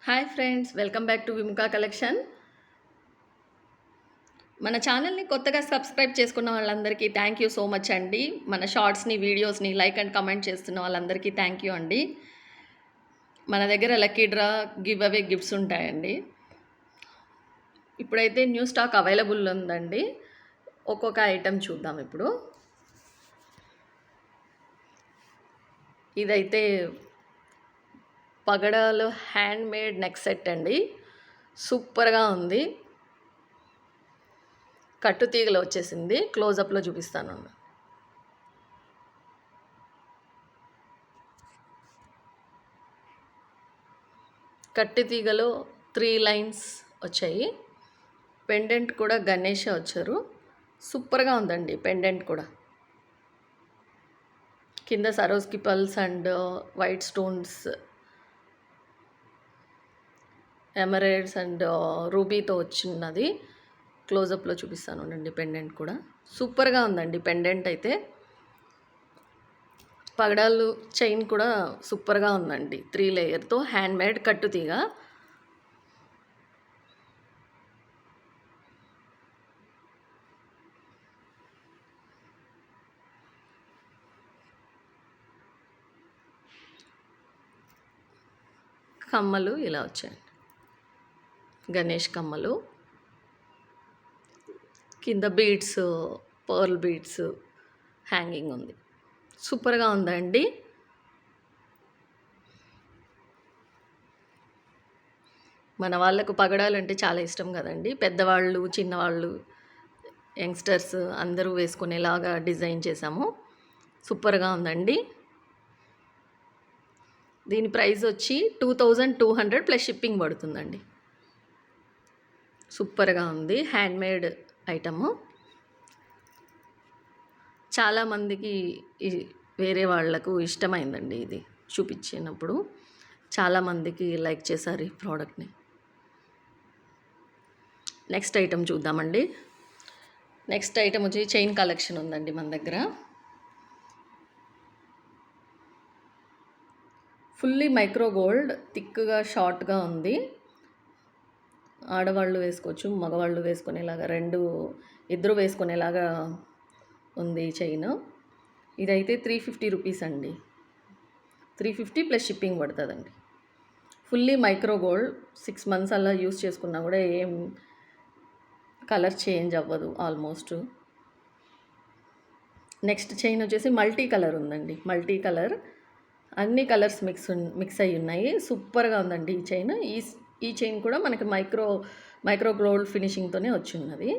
Hi friends, welcome back to Vimukha collection. మన ఛానల్ని కొత్తగా సబ్స్క్రైబ్ చేసుకున్న వాళ్ళందరికీ థ్యాంక్ యూ సో మచ్ అండి. మన షార్ట్స్ని, వీడియోస్ని లైక్ అండ్ కమెంట్ చేస్తున్న వాళ్ళందరికీ థ్యాంక్ యూ అండి. మన దగ్గర lucky draw, give away gifts ఉంటాయండి. ఇప్పుడైతే న్యూ స్టాక్ అవైలబుల్ ఉందండి. ఒక్కొక్క ఐటెం చూద్దాం ఇప్పుడు. ఇదైతే పగడాలు హ్యాండ్ మేడ్ నెక్ సెట్ అండి. సూపర్గా ఉంది. కట్టు తీగలో వచ్చేసింది. క్లోజప్లో చూపిస్తాను. కట్టు తీగలో 3 లైన్స్ వచ్చాయి. పెండెంట్ కూడా గణేష్ వచ్చారు. సూపర్గా ఉందండి పెండెంట్ కూడా. కింద Swarovski pearls and white stones, emeralds and రూబీతో వచ్చినది. క్లోజప్లో చూపిస్తాను అండి. పెండెంట్ కూడా సూపర్గా ఉందండి. పెండెంట్ అయితే పగడాలు చైన్ కూడా సూపర్గా ఉందండి. 3 లేయర్తో హ్యాండ్ మేడ్ కట్టుతీగ. కమ్మలు ఇలా వచ్చాయండి. గణేష్ కమ్మలు, కింద బీడ్స్, పర్ల్ బీడ్స్ హ్యాంగింగ్ ఉంది. సూపర్గా ఉందండి. మన వాళ్ళకు పగడాలంటే చాలా ఇష్టం కదండి. పెద్దవాళ్ళు, చిన్నవాళ్ళు, యంగ్స్టర్స్ అందరూ వేసుకునేలాగా డిజైన్ చేశాము. సూపర్గా ఉందండి. దీని ప్రైస్ వచ్చి 2200 ప్లస్ షిప్పింగ్ పడుతుందండి. సూపర్గా ఉంది. Handmade item. చాలామందికి వేరే వాళ్లకు ఇష్టమైందండి. ఇది చూపించినప్పుడు చాలామందికి లైక్ చేశారు ఈ ప్రోడక్ట్ని. నెక్స్ట్ ఐటమ్ చూద్దామండి. నెక్స్ట్ ఐటమ్ వచ్చి చైన్ కలెక్షన్ ఉందండి మన దగ్గర. ఫుల్లీ మైక్రో గోల్డ్, థిక్గా షార్ట్గా ఉంది. ఆడవాళ్ళు వేసుకోవచ్చు, మగవాళ్ళు వేసుకునేలాగా, ఇద్దరు వేసుకునేలాగా ఉంది ఈ చైన్. ఇదైతే 350 రూపీస్ అండి. 350 ప్లస్ షిప్పింగ్ పడుతుందండి. Fully micro gold. 6 మంత్స్ అలా యూస్ చేసుకున్నా కూడా ఏం కలర్ చేంజ్ అవ్వదు ఆల్మోస్ట్. నెక్స్ట్ చైన్ వచ్చేసి మల్టీ కలర్ ఉందండి. మల్టీ కలర్, అన్ని కలర్స్ మిక్స్ అయ్యి ఉన్నాయి. సూపర్గా ఉందండి ఈ చైన్. ఈ చైన్ కూడా మనకి మైక్రో గోల్డ్ ఫినిషింగ్తోనే వచ్చిన్నది.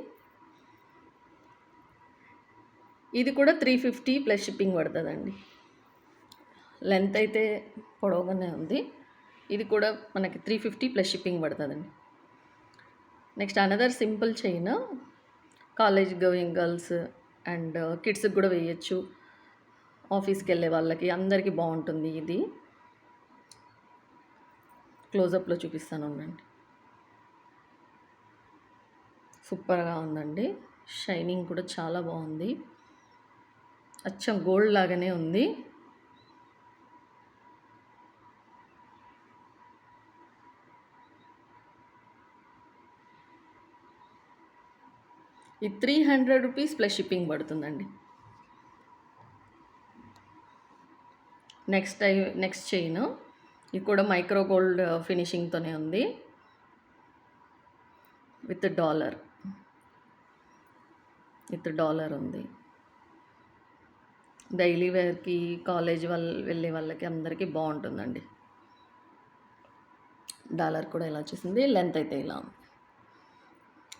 ఇది కూడా 350 ప్లస్ షిప్పింగ్ పడుతుందండి. లెంత్ అయితే పొడవుగానే ఉంది. ఇది కూడా మనకి 350 ప్లస్ షిప్పింగ్ పడుతుందండి. Next another simple chain, college going girls and కిడ్స్కి కూడా వేయచ్చు. ఆఫీస్కి వెళ్ళే వాళ్ళకి అందరికీ బాగుంటుంది ఇది. క్లోజప్లో చూపిస్తాను ఉండండి. సూపర్గా ఉందండి. షైనింగ్ కూడా చాలా బాగుంది. అచ్చం గోల్డ్ లాగానే ఉంది. ఇది 300 రూపీస్ ప్లస్ షిప్పింగ్ పడుతుందండి. నెక్స్ట్ చైన్, ఇది కూడా మైక్రో గోల్డ్ ఫినిషింగ్తోనే ఉంది విత్ డాలర్ ఉంది. డైలీ వేర్కి, కాలేజ్ వెళ్ళే వాళ్ళకి అందరికీ బాగుంటుందండి. డాలర్ కూడా ఇలా వచ్చేసింది. లెంత్ అయితే ఇలా ఉంది.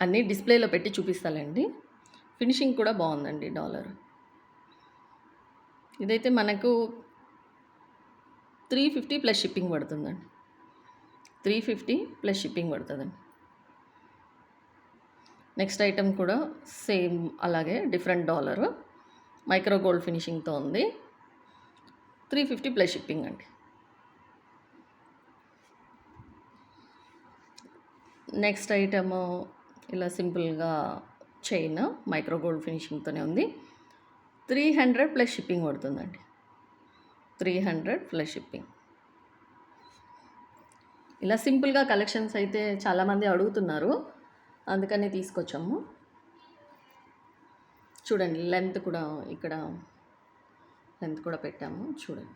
అన్నీ డిస్ప్లేలో పెట్టి చూపిస్తానండి. ఫినిషింగ్ కూడా బాగుందండి డాలర్. ఇదైతే మనకు 350 ప్లస్ షిప్పింగ్ పడుతుందండి. 350 ప్లస్ షిప్పింగ్ పడుతుందండి. నెక్స్ట్ ఐటమ్ కూడా సేమ్ అలాగే డిఫరెంట్ డాలర్, మైక్రో గోల్డ్ ఫినిషింగ్తో ఉంది. 350 ప్లస్ షిప్పింగ్ అండి. నెక్స్ట్ ఐటమ్ ఇలా సింపుల్గా చైన్, మైక్రో గోల్డ్ ఫినిషింగ్తోనే ఉంది. 300 ప్లస్ షిప్పింగ్ పడుతుందండి. 300 ప్లస్ షిప్పింగ్. ఇలా సింపుల్గా కలెక్షన్స్ అయితే చాలామంది అడుగుతున్నారు, అందుకని తీసుకొచ్చాము. చూడండి లెంత్ కూడా ఇక్కడ లెంత్ కూడా పెట్టాము చూడండి.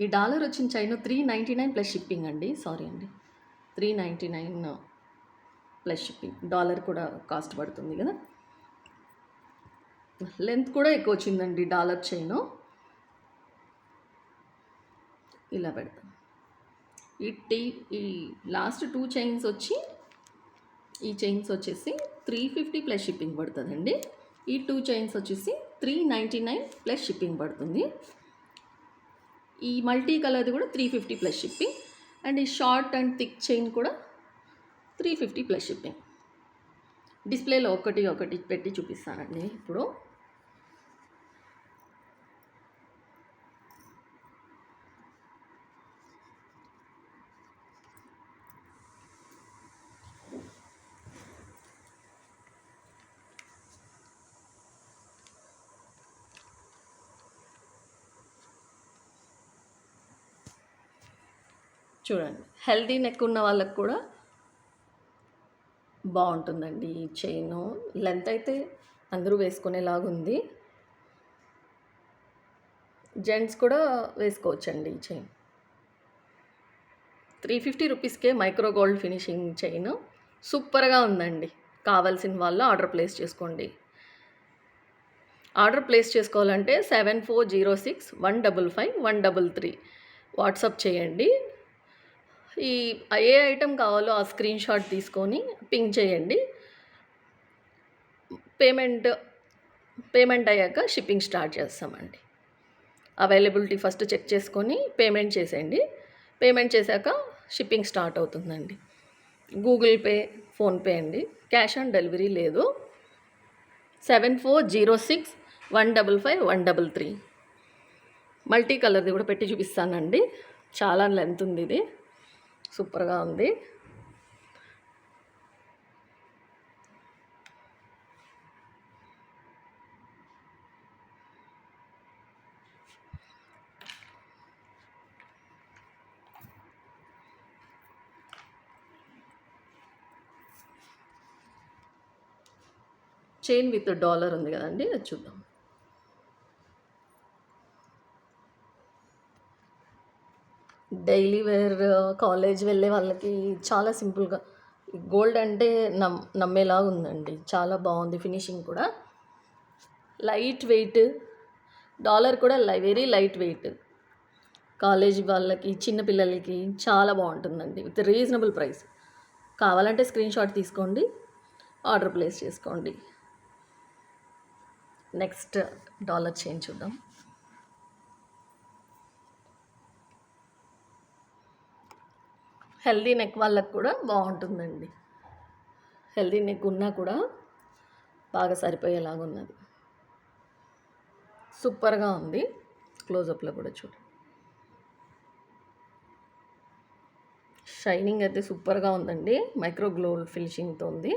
ఈ డాలర్ వచ్చిన చైన్ 399 ప్లస్ షిప్పింగ్ అండి, సారీ అండి 399 ప్లస్ షిప్పింగ్. డాలర్ కూడా కాస్ట్ పడుతుంది కదా. లెంత్ కూడా ఎక్కువ వచ్చిందండి డాలర్ చైను. ఇలా పెడతాం. ఈ లాస్ట్ 2 చైన్స్ వచ్చి, ఈ చైన్స్ వచ్చేసి 350 ప్లస్ షిప్పింగ్ పడుతుందండి. ఈ 2 చైన్స్ వచ్చేసి 399 ప్లస్ షిప్పింగ్ పడుతుంది. ఈ మల్టీ కలర్ది కూడా 350 ప్లస్ షిప్పింగ్. అండ్ ఈ షార్ట్ అండ్ థిక్ చైన్ కూడా 350 ప్లస్ షిప్పింగ్. డిస్ప్లేలో ఒకటి పెట్టి చూపిస్తానండి ఇప్పుడు. చూడండి, హెల్దీ నెక్ ఉన్న వాళ్ళకి కూడా బాగుంటుందండి ఈ చైను. లెంత్ అయితే అందరూ వేసుకునేలాగుంది, జెంట్స్ కూడా వేసుకోవచ్చండి ఈ చైన్. 350 రూపీస్కే మైక్రో గోల్డ్ ఫినిషింగ్ చైన్ సూపర్గా ఉందండి. కావాల్సిన వాళ్ళు ఆర్డర్ ప్లేస్ చేసుకోండి. ఆర్డర్ ప్లేస్ చేసుకోవాలంటే 7406155133 వాట్సాప్ చేయండి. ఏ ఐటెం కావాలో ఆ స్క్రీన్ షాట్ తీసుకొని పింక్ చేయండి. పేమెంట్ అయ్యాక షిప్పింగ్ స్టార్ట్ చేస్తామండి. అవైలబిలిటీ ఫస్ట్ చెక్ చేసుకొని పేమెంట్ చేసేయండి. పేమెంట్ చేశాక షిప్పింగ్ స్టార్ట్ అవుతుందండి. గూగుల్ పే, ఫోన్పే అండి, క్యాష్ ఆన్ డెలివరీ లేదు. 7406155133 మల్టీ కలర్ది కూడా పెట్టి చూపిస్తానండి. చాలా లెంత్ ఉంది, ఇది సూపర్గా ఉంది. చైన్ విత్ డాలర్ ఉంది కదండి, అది చూద్దాం. డైలీ వేర్ కాలేజ్ వెళ్ళే వాళ్ళకి చాలా సింపుల్గా, గోల్డ్ అంటే నమ్మేలాగా ఉందండి. చాలా బాగుంది ఫినిషింగ్ కూడా. లైట్ వెయిట్, డాలర్ కూడా వెరీ లైట్ వెయిట్. కాలేజ్ వాళ్ళకి, చిన్నపిల్లలకి చాలా బాగుంటుందండి విత్ రీజనబుల్ ప్రైస్. కావాలంటే స్క్రీన్ షాట్ తీసుకోండి, ఆర్డర్ ప్లేస్ చేసుకోండి. నెక్స్ట్ డాలర్ చైన్ చూద్దాం. హెల్దీ నెక్ వాళ్ళకి కూడా బాగుంటుందండి. హెల్దీ నెక్ ఉన్నా కూడా బాగా సరిపోయేలాగా ఉన్నది, సూపర్గా ఉంది. క్లోజప్లో కూడా చూడండి, షైనింగ్ అయితే సూపర్గా ఉందండి. మైక్రో గోల్డ్ ఫినిషింగ్తో ఉంది.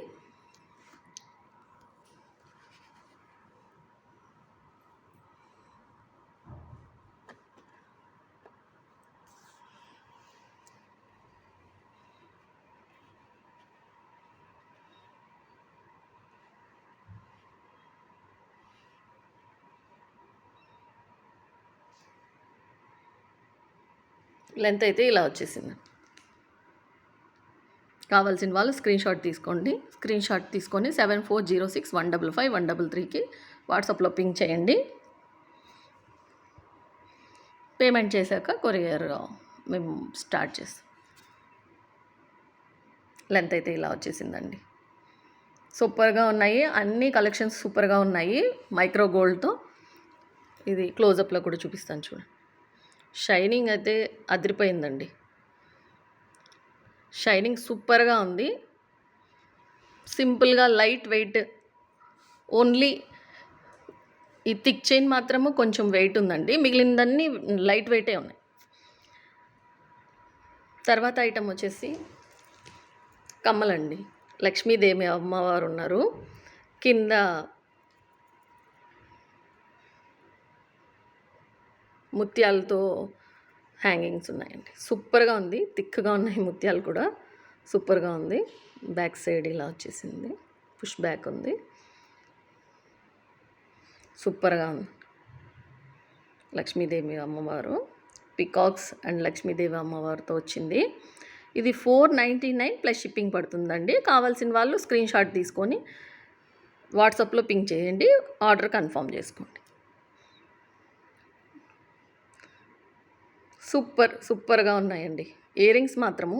లెంత్ అయితే ఇలా వచ్చేసింది. కావాల్సిన వాళ్ళు స్క్రీన్ షాట్ తీసుకోండి. స్క్రీన్ షాట్ తీసుకొని 7406155133కి వాట్సాప్లో పింక్ చేయండి. పేమెంట్ చేశాక కొరియర్ మేము స్టార్ట్ చేస్తాం. లెంత్ అయితే ఇలా వచ్చేసిందండి. సూపర్గా ఉన్నాయి, అన్ని కలెక్షన్స్ సూపర్గా ఉన్నాయి మైక్రో గోల్డ్తో. ఇది క్లోజప్లో కూడా చూపిస్తాను చూడండి. షైనింగ్ అయితే అదిరిపోయిందండి, షైనింగ్ సూపర్గా ఉంది. సింపుల్గా లైట్ వెయిట్, ఓన్లీ ఈ థిక్ చైన్ మాత్రము కొంచెం వెయిట్ ఉందండి, మిగిలినదన్నీ లైట్ వెయిటే ఉన్నాయి. తర్వాత ఐటమ్ వచ్చేసి కమ్మలండి. లక్ష్మీదేవి అమ్మవారు ఉన్నారు, కింద ముత్యాలతో హ్యాంగింగ్స్ ఉన్నాయండి. సూపర్గా ఉంది, థిక్గా ఉన్నాయి ముత్యాలు కూడా, సూపర్గా ఉంది. బ్యాక్ సైడ్ ఇలా వచ్చేసింది, పుష్ బ్యాక్ ఉంది, సూపర్గా ఉంది. లక్ష్మీదేవి అమ్మవారు, పికాక్స్ అండ్ లక్ష్మీదేవి అమ్మవారితో వచ్చింది. ఇది 499 ప్లస్ షిప్పింగ్ పడుతుందండి. కావాల్సిన వాళ్ళు స్క్రీన్ షాట్ తీసుకొని వాట్సాప్లో పింక్ చేయండి, ఆర్డర్ కన్ఫర్మ్ చేసుకోండి. సూపర్గా ఉన్నాయండి. ఇయర్ రింగ్స్ మాత్రము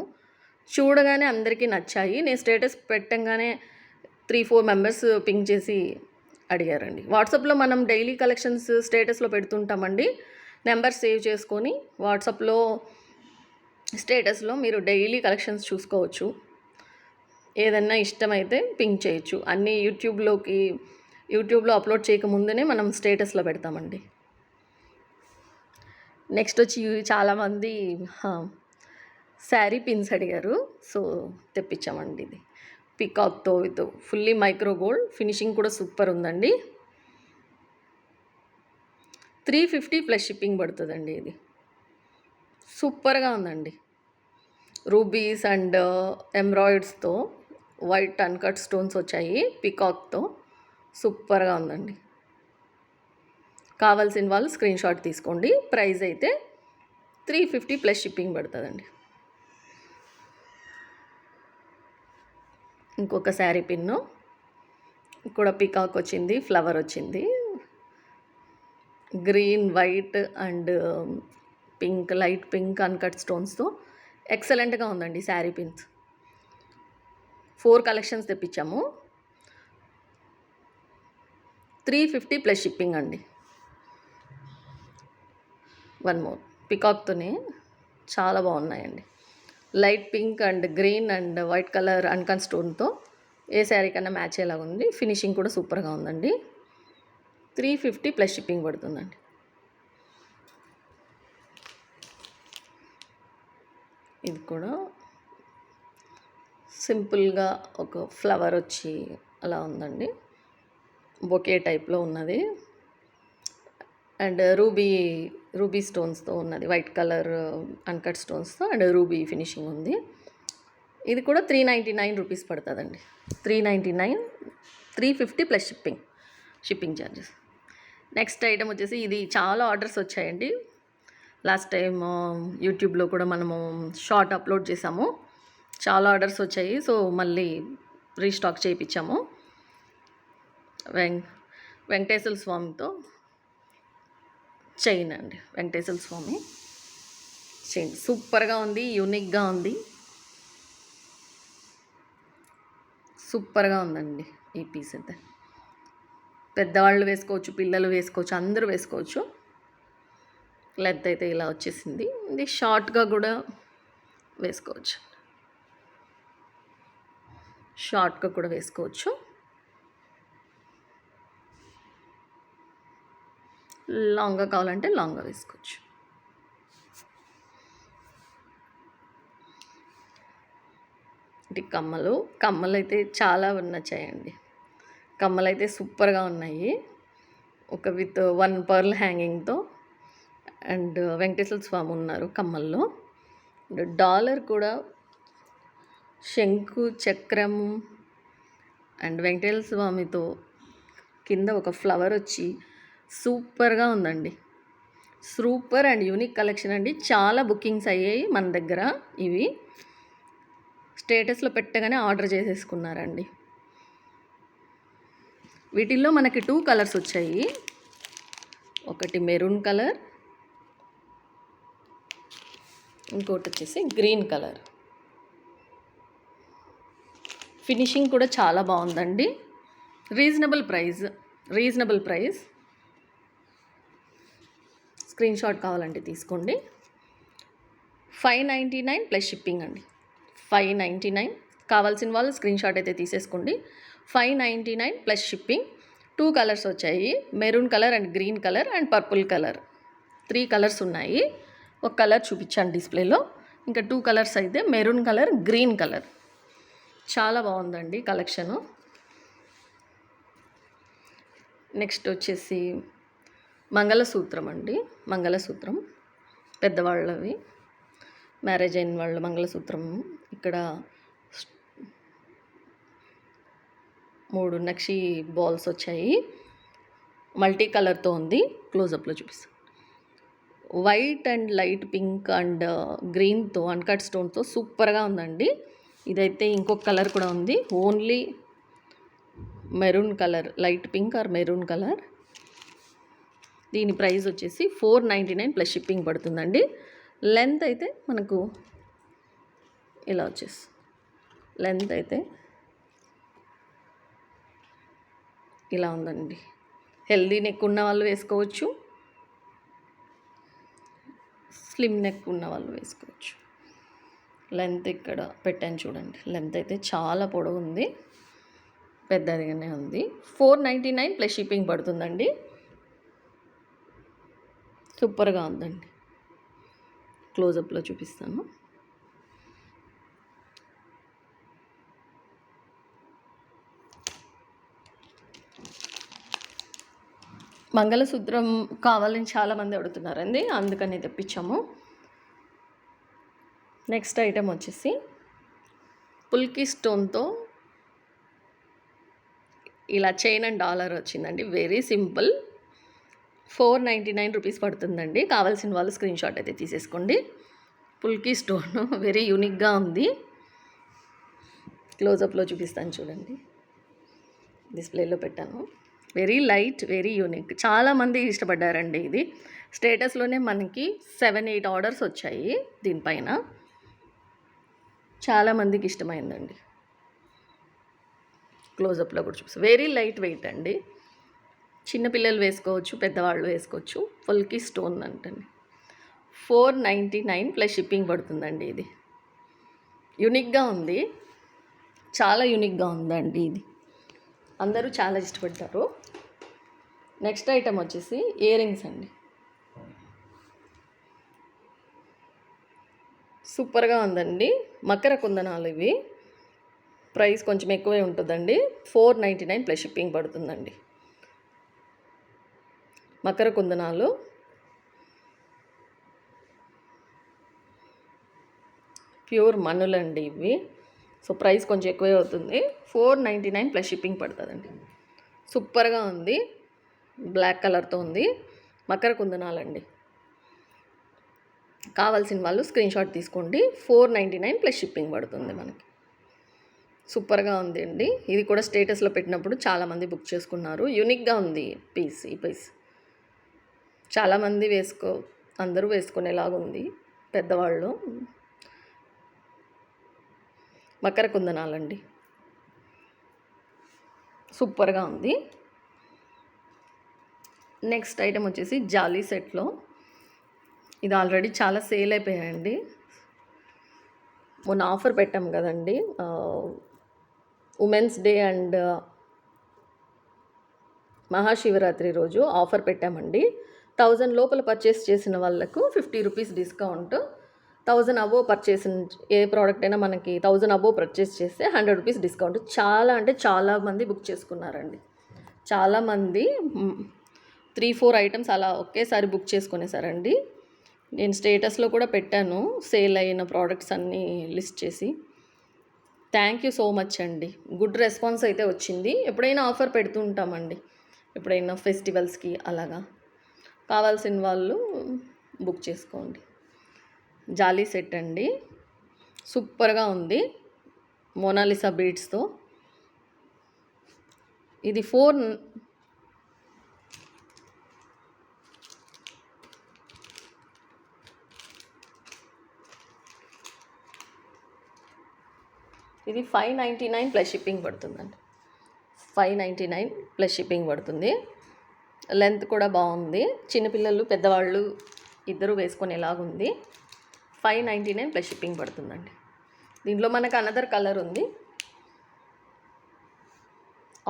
చూడగానే అందరికీ నచ్చాయి. నేను స్టేటస్ పెట్టంగానే 3-4 మెంబర్స్ పింక్ చేసి అడిగారండి. వాట్సాప్లో మనం డైలీ కలెక్షన్స్ స్టేటస్లో పెడుతుంటామండి. నెంబర్ సేవ్ చేసుకొని వాట్సాప్లో స్టేటస్లో మీరు డైలీ కలెక్షన్స్ చూసుకోవచ్చు. ఏదన్నా ఇష్టమైతే పింక్ చేయొచ్చు. అన్నీ యూట్యూబ్లో అప్లోడ్ చేయకముందునే మనం స్టేటస్లో పెడతామండి. నెక్స్ట్ వచ్చి చాలామంది శారీ పిన్స్ అడిగారు, సో తెప్పించామండి. ఇది పికాక్తో with fully micro gold finishing కూడా సూపర్ ఉందండి. 350 ప్లస్ షిప్పింగ్ పడుతుందండి. ఇది సూపర్గా ఉందండి. రూబీస్ అండ్ ఎంబ్రాయిడ్స్తో వైట్ అన్కట్ స్టోన్స్ వచ్చాయి, పికాక్తో సూపర్గా ఉందండి. కావాల్సిన వాళ్ళు స్క్రీన్ షాట్ తీసుకోండి. ప్రైస్ అయితే 350 ప్లస్ షిప్పింగ్ పడుతుందండి. ఇంకొక శారీ పిన్ను కూడా పికాక్ వచ్చింది, ఫ్లవర్ వచ్చింది, green, white and pink, light pink uncut స్టోన్స్తో ఎక్సలెంట్గా ఉందండి శారీ పిన్స్. 4 కలెక్షన్స్ తెప్పించాము. 350 ప్లస్ షిప్పింగ్ అండి. వన్ మోర్ పికాక్తోనే చాలా బాగున్నాయండి. Light pink and green and white colour uncut స్టోన్తో ఏ శారీ కన్నా మ్యాచ్ అయ్యేలాగా ఉంది. ఫినిషింగ్ కూడా సూపర్గా ఉందండి. 350 ప్లస్ షిప్పింగ్ పడుతుందండి. ఇది కూడా సింపుల్గా ఒక ఫ్లవర్ వచ్చి అలా ఉందండి, బొకే టైప్లో ఉన్నది. అండ్ రూబీ స్టోన్స్తో ఉన్నది, వైట్ కలర్ అన్కట్ స్టోన్స్తో అండ్ రూబీ ఫినిషింగ్ ఉంది. ఇది కూడా 399 రూపీస్ పడుతుందండి. 399, 350 plus shipping charges. Next item వచ్చేసి ఇది చాలా ఆర్డర్స్ వచ్చాయండి. లాస్ట్ టైం యూట్యూబ్లో కూడా మనము షార్ట్ అప్లోడ్ చేసాము, చాలా ఆర్డర్స్ వచ్చాయి. సో మళ్ళీ రీస్టాక్ చేయించాము. వెంకటేశ్వర స్వామితో చైన్ అండి, వెంకటేశ్వర స్వామి చైన్ సూపర్గా ఉంది, యూనిక్గా ఉంది, సూపర్గా ఉందండి. ఈ పీస్ అయితే పెద్దవాళ్ళు వేసుకోవచ్చు, పిల్లలు వేసుకోవచ్చు, అందరూ వేసుకోవచ్చు. లెంత్ అయితే ఇలా వచ్చేసింది. ఇది షార్ట్గా కూడా వేసుకోవచ్చు, లాంగ్గా కావాలంటే లాంగ్గా వేసుకోవచ్చు. ఇది కమ్మలు అయితే చాలా నచ్చాయండి. కమ్మలు అయితే సూపర్గా ఉన్నాయి. ఒక విత్ 1 పర్ల్ హ్యాంగింగ్తో అండ్ వెంకటేశ్వర స్వామి ఉన్నారు కమ్మల్లో. డాలర్ కూడా శంకు చక్రం అండ్ వెంకటేశ్వర స్వామితో కింద ఒక ఫ్లవర్ వచ్చి సూపర్గా ఉందండి. సూపర్ అండ్ యూనిక్ కలెక్షన్ అండి. చాలా బుకింగ్స్ అయ్యాయి మన దగ్గర. ఇవి స్టేటస్లో పెట్టగానే ఆర్డర్ చేసేసుకున్నారండి. వీటిల్లో మనకి 2 కలర్స్ వచ్చాయి. ఒకటి మెరూన్ కలర్, ఇంకోటి వచ్చేసి గ్రీన్ కలర్. ఫినిషింగ్ కూడా చాలా బాగుందండి. Reasonable price. స్క్రీన్ షాట్ కావాలంటే తీసుకోండి. 599 ప్లస్ షిప్పింగ్ అండి. 599 కావాల్సిన వాళ్ళు స్క్రీన్ షాట్ అయితే తీసేసుకోండి. 599 ప్లస్ షిప్పింగ్. 2 కలర్స్ వచ్చాయి, maroon colour and green colour and purple colour. 3 colours ఉన్నాయి. ఒక కలర్ చూపించాను డిస్ప్లేలో, ఇంకా 2 కలర్స్ అయితే మెరూన్ కలర్, గ్రీన్ కలర్. చాలా బాగుందండి కలెక్షను. నెక్స్ట్ వచ్చేసి మంగళసూత్రం అండి. మంగళసూత్రం పెద్దవాళ్ళవి, మ్యారేజ్ అయిన వాళ్ళ మంగళసూత్రం. ఇక్కడ 3 నక్షి బాల్స్ వచ్చాయి. మల్టీ కలర్తో ఉంది. క్లోజప్లో చూపిస్తాను. White and light pink and గ్రీన్తో అన్కట్ స్టోన్తో సూపర్గా ఉందండి. ఇదైతే ఇంకొక కలర్ కూడా ఉంది, only maroon colour, light pink or maroon colour. దీని ప్రైస్ వచ్చేసి 499 ప్లస్ షిప్పింగ్ పడుతుందండి. లెంత్ అయితే మనకు ఇలా వచ్చేసి, లెంత్ అయితే ఇలా ఉందండి. హెల్దీ నెక్ ఉన్న వాళ్ళు వేసుకోవచ్చు, స్లిమ్ నెక్ ఉన్న వాళ్ళు వేసుకోవచ్చు. లెంత్ ఇక్కడ పెట్టాను చూడండి, లెంత్ అయితే చాలా పొడవు ఉంది, పెద్దదిగానే ఉంది. 499 ప్లస్ షిప్పింగ్ పడుతుందండి. సూపర్గా ఉందండి. క్లోజప్లో చూపిస్తాను. మంగళసూత్రం కావాలని చాలామంది అడుగుతున్నారండి, అందుకని తెప్పించాము. నెక్స్ట్ ఐటెం వచ్చేసి పుల్కీ స్టోన్తో ఇలా చైన్ అండ్ డాలర్ వచ్చిందండి. Very simple. 499 రూపీస్ పడుతుందండి. కావాల్సిన వాళ్ళు స్క్రీన్ షాట్ అయితే తీసేసుకోండి. పుల్కీ స్టోన్ వెరీ యూనిక్గా ఉంది. క్లోజప్లో చూపిస్తాను చూడండి, డిస్ప్లేలో పెట్టాను. Very light, very unique. చాలామంది ఇష్టపడ్డారండి. ఇది స్టేటస్లోనే మనకి 7-8 ఆర్డర్స్ వచ్చాయి దీనిపైన. చాలామందికి ఇష్టమైందండి. క్లోజప్లో కూడా చూపిస్తాను. వెరీ లైట్ వెయిట్ అండి. చిన్నపిల్లలు వేసుకోవచ్చు, పెద్దవాళ్ళు వేసుకోవచ్చు. పుల్కీ స్టోన్ అంటండి. 499 ప్లస్ షిప్పింగ్ పడుతుందండి. ఇది యూనిక్గా ఉంది, చాలా యూనిక్గా ఉందండి. ఇది అందరూ చాలా ఇష్టపడతారు. నెక్స్ట్ ఐటమ్ వచ్చేసి ఇయర్ రింగ్స్ అండి. సూపర్గా ఉందండి. మకర కుందనాలు ఇవి. ప్రైస్ కొంచెం ఎక్కువే ఉంటుందండి. 499 ప్లస్ షిప్పింగ్ పడుతుందండి. మకర కుందనాలు ప్యూర్ మనులండి ఇవి. సో ప్రైస్ కొంచెం ఎక్కువే అవుతుంది. 499 ప్లస్ షిప్పింగ్ పడుతుందండి. సూపర్గా ఉంది. బ్లాక్ కలర్తో ఉంది. మకర కుందనాలండి. కావాల్సిన వాళ్ళు స్క్రీన్ షాట్ తీసుకోండి. 499 ప్లస్ షిప్పింగ్ పడుతుంది మనకి. సూపర్గా ఉంది అండి. ఇది కూడా స్టేటస్లో పెట్టినప్పుడు చాలామంది బుక్ చేసుకున్నారు. యూనిక్గా ఉంది పీస్. ఈ పీస్ చాలామంది అందరూ వేసుకునేలాగుంది. పెద్దవాళ్ళు. మకర కుందనాలండి. సూపర్గా ఉంది. నెక్స్ట్ ఐటమ్ వచ్చేసి జాలీ సెట్లో. ఇది ఆల్రెడీ చాలా సేల్ అయిపోయాయండి. మొన్న ఆఫర్ పెట్టాం కదండి, ఉమెన్స్ డే అండ్ మహాశివరాత్రి రోజు ఆఫర్ పెట్టామండి. 1000 లోపల పర్చేస్ చేసిన వాళ్ళకు 50 రూపీస్ డిస్కౌంట్. 1000 అబోవ్ పర్చేస్, ఏ ప్రోడక్ట్ అయినా మనకి 1000 అబోవ్ పర్చేస్ చేస్తే 100 రూపీస్ డిస్కౌంట్. చాలా అంటే చాలామంది బుక్ చేసుకున్నారండి. చాలామంది 3-4 ఐటమ్స్ అలా ఒకేసారి బుక్ చేసుకునేసారండి. నేను స్టేటస్లో కూడా పెట్టాను సేల్ అయిన ప్రోడక్ట్స్ అన్నీ లిస్ట్ చేసి. థ్యాంక్ యూ సో మచ్ అండి. గుడ్ రెస్పాన్స్ అయితే వచ్చింది. ఎప్పుడైనా ఆఫర్ పెడుతూ ఉంటామండి, ఎప్పుడైనా ఫెస్టివల్స్కి అలాగా. కావాల్సిన వాళ్ళు బుక్ చేసుకోండి. జాలీ సెట్ అండి. సూపర్గా ఉంది. మోనాలిసా బీడ్స్తో. ఇది 599 ప్లస్ షిప్పింగ్ పడుతుందండి. 599 ప్లస్ షిప్పింగ్ పడుతుంది. లెంత్ కూడా బాగుంది. చిన్నపిల్లలు పెద్దవాళ్ళు ఇద్దరు వేసుకునేలాగుంది. 599 ప్లస్ షిప్పింగ్ పడుతుందండి. దీంట్లో మనకు అనదర్ కలర్ ఉంది,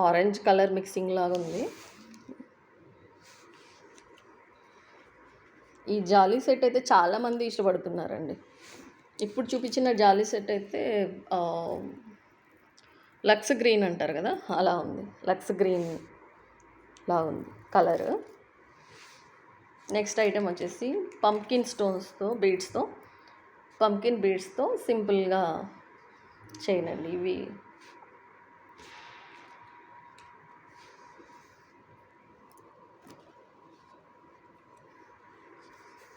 ఆరెంజ్ కలర్ మిక్సింగ్ లాగా ఉంది. ఈ జాలీ సెట్ అయితే చాలామంది ఇష్టపడుతున్నారండి. ఇప్పుడు చూపించిన జాలీ సెట్ అయితే లక్స్ గ్రీన్ అంటారు కదా, అలా ఉంది. లక్స్ గ్రీన్ లా ఉంది కలర్. నెక్స్ట్ ఐటెం వచ్చేసి పంకిన్ స్టోన్స్తో పంకిన్ బీడ్స్తో సింపుల్గా చేయనండి. ఇవి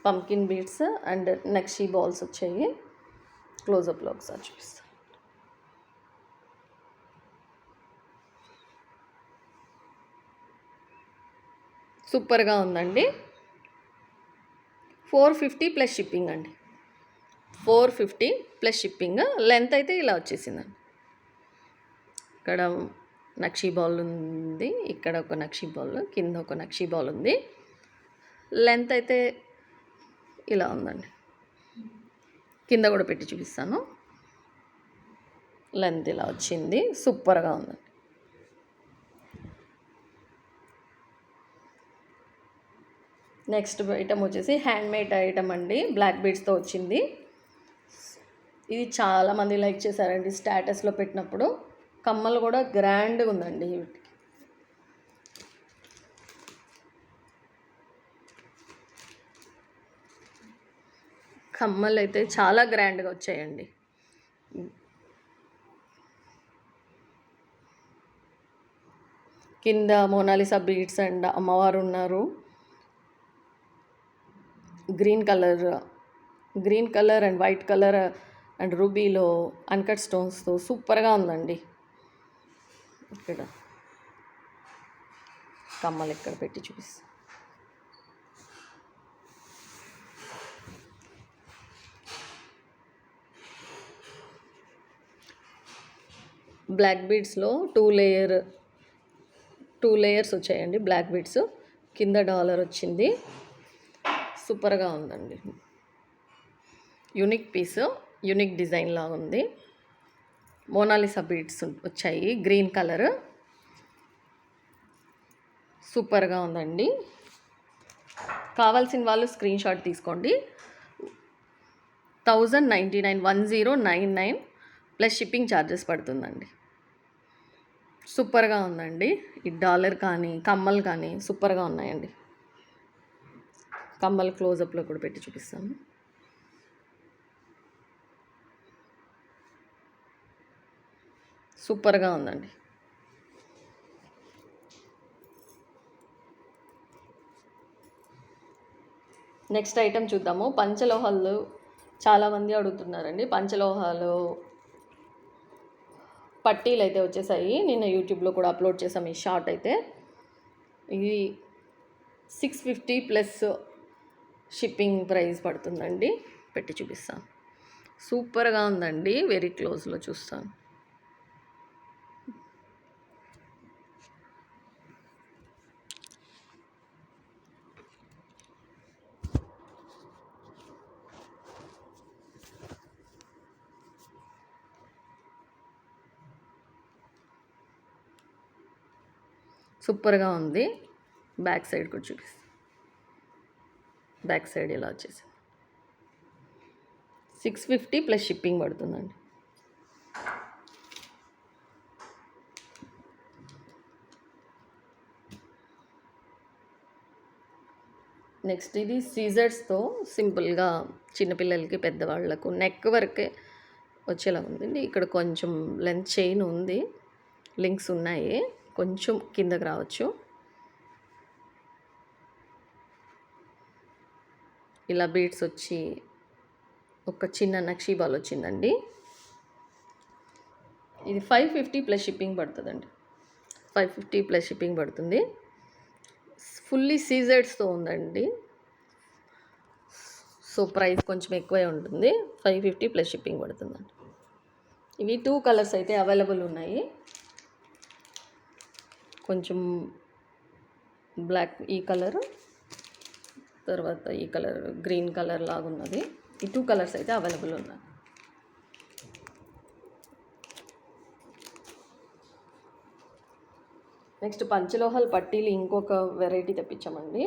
pumpkin beads and nakshi balls వచ్చాయి. క్లోజప్లో ఒకసారి చూపిస్తాను. సూపర్గా ఉందండి. 450 ప్లస్ షిప్పింగ్ అండి. 450 ప్లస్ షిప్పింగ్. లెంత్ అయితే ఇలా వచ్చేసిందండి. ఇక్కడ నక్షీ బాల్ ఉంది, ఇక్కడ ఒక నక్షీ బాల్, కింద ఒక నక్షీ బాల్ ఉంది. లెంత్ అయితే ఇలా ఉందండి. కింద కూడా పెట్టి చూపిస్తాను. లెంత్ ఇలా వచ్చింది. సూపర్గా ఉందండి. నెక్స్ట్ ఐటమ్ వచ్చేసి హ్యాండ్మేడ్ ఐటమ్ అండి. బ్లాక్ బీడ్స్తో వచ్చింది. ఇది చాలామంది లైక్ చేశారండి స్టేటస్లో పెట్టినప్పుడు. కమ్మలు కూడా గ్రాండ్గా ఉందండి. వీటికి కమ్మలు అయితే చాలా గ్రాండ్గా వచ్చాయండి. కింద మోనాలిసా బీడ్స్ అండ్ అమ్మవారు ఉన్నారు. Green colour and white colour and రూబీలో అన్కట్ స్టోన్స్తో సూపర్గా ఉందండి. ఇక్కడ కమ్మలు ఇక్కడ పెట్టి చూపిస్తాను. బ్లాక్ బీడ్స్లో టూ లేయర్స్ వచ్చాయండి. బ్లాక్ బీడ్స్ కింద డాలర్ వచ్చింది. సూపర్గా ఉందండి. యూనిక్ పీస్, యూనిక్ డిజైన్ లాగా ఉంది. మోనాలిసా బీడ్స్ వచ్చాయి గ్రీన్ కలర్. సూపర్గా ఉందండి. కావాల్సిన వాళ్ళు స్క్రీన్ షాట్ తీసుకోండి. 1099 ప్లస్ షిప్పింగ్ ఛార్జెస్ పడుతుందండి. సూపర్గా ఉందండి. ఈ డాలర్ కానీ కమ్మలు కానీ సూపర్గా ఉన్నాయండి. కమ్మలు క్లోజప్లో కూడా పెట్టి చూపిస్తాను. సూపర్గా ఉందండి. నెక్స్ట్ ఐటెం చూద్దాము. పంచలోహాలు చాలామంది అడుగుతున్నారండి. పంచలోహాలు పట్టీలు అయితే వచ్చేసాయి. నిన్న యూట్యూబ్లో కూడా అప్లోడ్ చేసాం ఈ షార్ట్ అయితే. ఇది 650 ప్లస్ షిప్పింగ్ ప్రైస్ పడుతుందండి. పెట్టి చూపిస్తాను. సూపర్గా ఉందండి. వెరీ క్లోజ్లో చూస్తాను. సూపర్గా ఉంది. బ్యాక్ సైడ్ కూడా చూపిస్తాను. బ్యాక్ సైడ్ ఇలా వచ్చేసి 650 ప్లస్ షిప్పింగ్ పడుతుందండి. నెక్స్ట్ ఇది సీజర్స్తో సింపుల్గా చిన్నపిల్లలకి పెద్దవాళ్ళకు నెక్ వరకే వచ్చేలా ఉందండి. ఇక్కడ కొంచెం లెంత్ చైన్ ఉంది, లింక్స్ ఉన్నాయి, కొంచెం కిందకి రావచ్చు. ఇలా బీడ్స్ వచ్చి ఒక చిన్న నక్షీ బాల్ వచ్చిందండి. ఇది 550 ప్లస్ షిప్పింగ్ పడుతుందండి. 550 ప్లస్ షిప్పింగ్ పడుతుంది. ఫుల్లీ సీజర్స్తో ఉందండి. సో ప్రైస్ కొంచెం ఎక్కువే ఉంటుంది. 550 ప్లస్ షిప్పింగ్ పడుతుందండి. ఇవి 2 కలర్స్ అయితే అవైలబుల్ ఉన్నాయి. కొంచెం బ్లాక్ ఈ కలర్, తర్వాత ఈ కలర్ గ్రీన్ కలర్ లాగా ఉన్నది. ఈ 2 కలర్స్ అయితే అవైలబుల్ ఉన్నాయి. నెక్స్ట్ పంచలోహాల్ పట్టీలు ఇంకొక వెరైటీ తెప్పించామండి.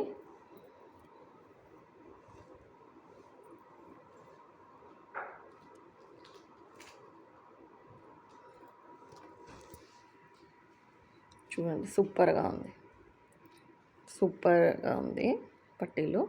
చూడండి, సూపర్గా ఉంది. పట్టీలు.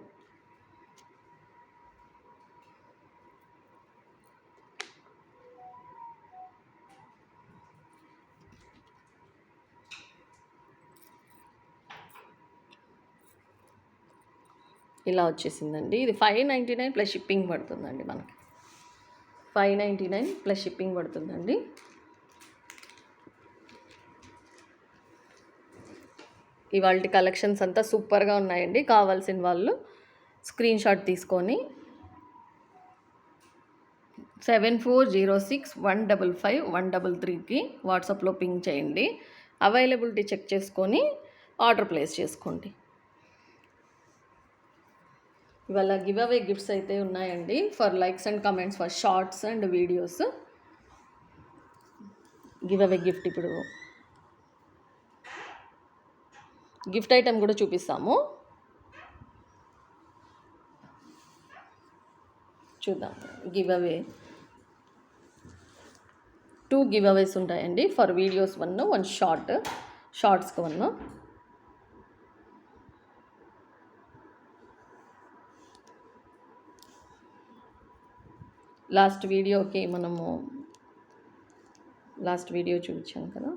ఇలా వచ్చేసిందండి. ఇది 599 ప్లస్ షిప్పింగ్ పడుతుందండి మనకి. 599 ప్లస్ షిప్పింగ్ పడుతుందండి. ఇవాల్టి కలెక్షన్స్ అంతా సూపర్గా ఉన్నాయండి. కావాల్సిన వాళ్ళు స్క్రీన్ షాట్ తీసుకొని 7406155133కి వాట్సాప్లో పింగ్ చేయండి. అవైలబిలిటీ చెక్ చేసుకొని ఆర్డర్ ప్లేస్ చేసుకోండి. ఇవాళ గివ్ అవే గిఫ్ట్స్ అయితే ఉన్నాయండి for likes and comments for shorts and videos. Give away gift ఇప్పుడు గిఫ్ట్ ఐటెం కూడా చూపిస్తాము, చూద్దాం. గివ్ అవే 2 గివ్ అవేస్ ఉంటాయండి. ఫర్ వీడియోస్ 1 షార్ట్స్కి 1. లాస్ట్ వీడియో చూపించాం కదా,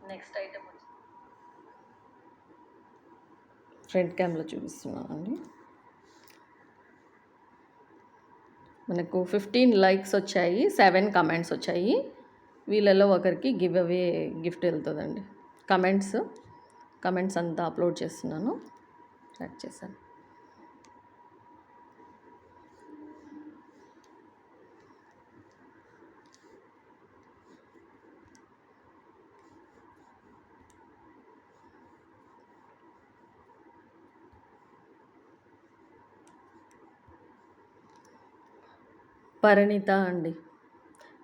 నెక్స్ట్ ఐటమ్ ఫ్రంట్ క్యామ్లో చూపిస్తున్నానండి. మనకు 15 లైక్స్ వచ్చాయి, 7 కమెంట్స్ వచ్చాయి. వీళ్ళలో ఒకరికి గివ్ అవే గిఫ్ట్ వెళ్తుందండి. కమెంట్స్ అంతా అప్లోడ్ చేస్తున్నాను, యాడ్ చేశాను. పరిణిత అండి,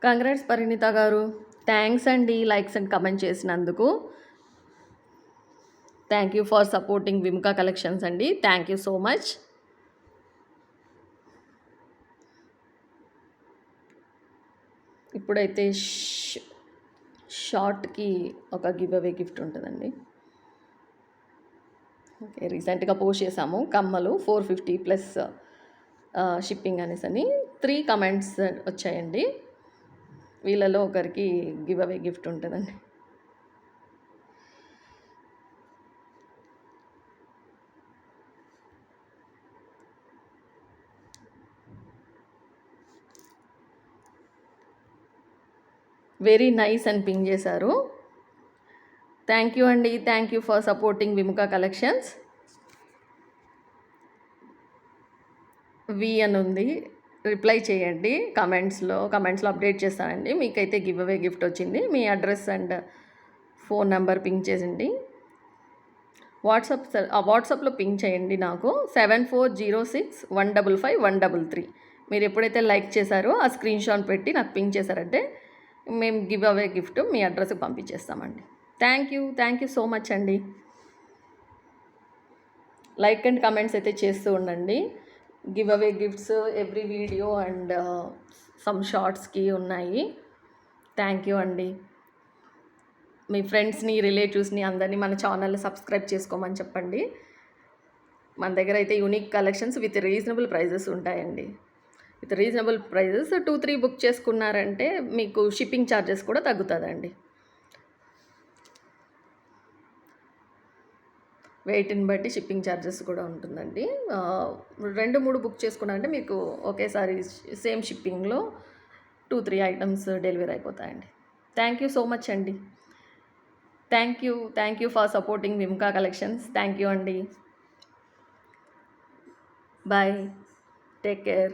కంగ్రాట్స్ పరిణిత గారు. థ్యాంక్స్ అండి లైక్స్ అండ్ కమెంట్ చేసినందుకు. Thank you for supporting Vimuka collections అండి. Thank you so much. ఇప్పుడైతే షార్ట్కి ఒక గివ్ అవే గిఫ్ట్ ఉంటుందండి. ఓకే, రీసెంట్గా పోస్ట్ చేసాము కమ్మలు 450 ప్లస్ షిప్పింగ్ అనేసి 3 కమెంట్స్ వచ్చాయండి. వీళ్ళలో ఒకరికి గివ్ అవే గిఫ్ట్ ఉంటుందండి. వెరీ నైస్ అని పింగ్ చేశారు. థ్యాంక్ యూ అండి, thank you for supporting Vimuka collections. V అని ఉంది, రిప్లై చేయండి కమెంట్స్లో అప్డేట్ చేస్తానండి. మీకైతే గివ్ అవే గిఫ్ట్ వచ్చింది. మీ address and phone number ping చేయండి. వాట్సాప్లో పింగ్ చేయండి నాకు 7406155133. మీరు ఎప్పుడైతే లైక్ చేశారో ఆ స్క్రీన్ షాట్ పెట్టి నాకు పింగ్ చేశారంటే మేము గివ్ అవే గిఫ్ట్ మీ అడ్రస్కి పంపించేస్తామండి. థ్యాంక్ యూ సో మచ్ అండి. లైక్ అండ్ కమెంట్స్ అయితే చేస్తూ ఉండండి. Give away gifts every video and some షార్ట్స్కి ఉన్నాయి. థ్యాంక్ యూ అండి. మీ ఫ్రెండ్స్ని రిలేటివ్స్ని అందరినీ మన ఛానల్ సబ్స్క్రైబ్ చేసుకోమని చెప్పండి. మన దగ్గర అయితే unique collections with reasonable prices ఉంటాయండి. విత్ రీజనబుల్ ప్రైజెస్ 2-3 బుక్ చేసుకున్నారంటే మీకు షిప్పింగ్ ఛార్జెస్ కూడా తగ్గుతుందండి. వెయిట్ని బట్టి షిప్పింగ్ ఛార్జెస్ కూడా ఉంటుందండి. 2-3 బుక్ చేసుకున్నారంటే మీకు ఒకేసారి సేమ్ షిప్పింగ్లో 2-3 ఐటమ్స్ డెలివరీ అయిపోతాయండి. థ్యాంక్ యూ సో మచ్ అండి. Thank you for supporting Vimuka collections. Thank you అండి. Bye, take care.